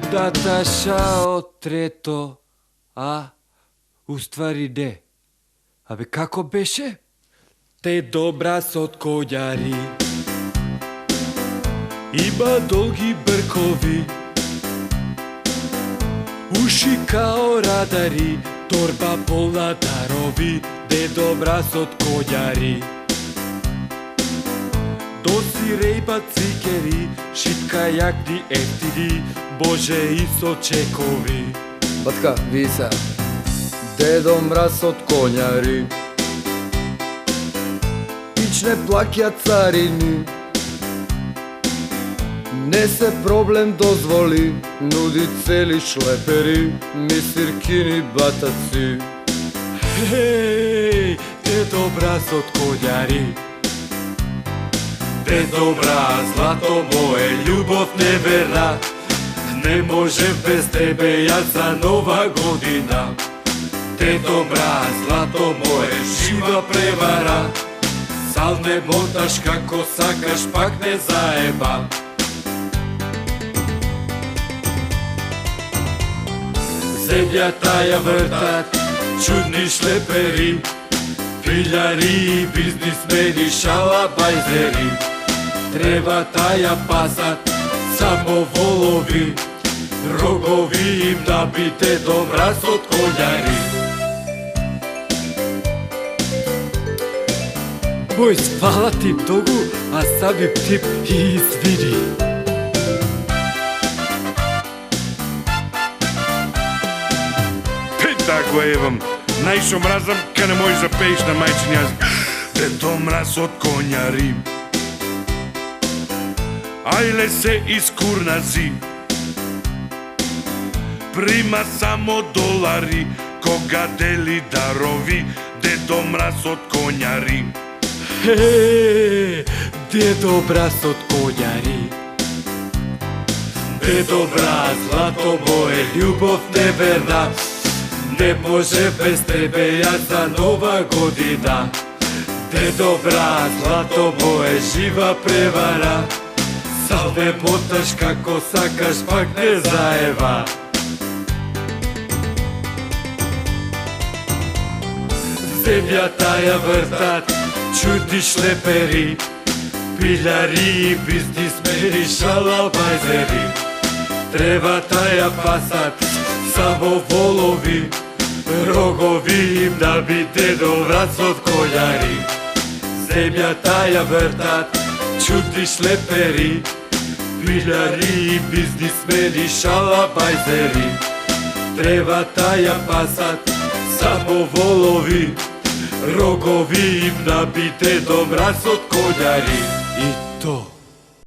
Удата шао трето, а уствари де. Абе како беше? Те добра сот коњари, има долги бркови, уши као радари, торба полна дарови, де добра сот коњари. Доси рейба цикери, шипка јакни ефтини, Боже и со чекови. Па така, ви се, дедо мраз од коњари, пич не плаќа царини, не се проблем дозволи, нуди цели шлепери, мисиркини батаци. Хеј, дедо мраз од коњари, дедо мраз, злато мое, љубов неверна, не може без тебе јас за нова година. Дедо мраз, злато мое, жива превара, сал ме моташ како сакаш, пак не заеба. Земјата ја вртат чудни шлепери, пилјари, бизнисмени, шалабајзери. Тревата ја пасат само волови, рогови им набите до мраз од коњари. Мој спала ти многу, а сами птип и извини. Да го евам, најшо мразам ка не можеш да пееш на мајчин јазик. Дедо мраз од коњари, ајле се искурнази, прима само долари, кога дели дарови, дедо мраз од коњари. Дедо мраз од коњари, дедо мраз, злато мое, љубов неверна, не може без тебе јас за нова година. Дедо мраз, злато мое, жива превара, сал ме моташ како сакаш, пак не заева. Земјата ја вртат чудни шлепери, пилјари, бизнисмени, шалабајзери. Тревата ја пасат само волови, рогови им набите до мраз од коњари. Земјата ја вртат чудни шлепери, пилјари, бизнисмени, шалабајзери. Тревата ја пасат само волови, рогови им набите до мраз од коњари. И то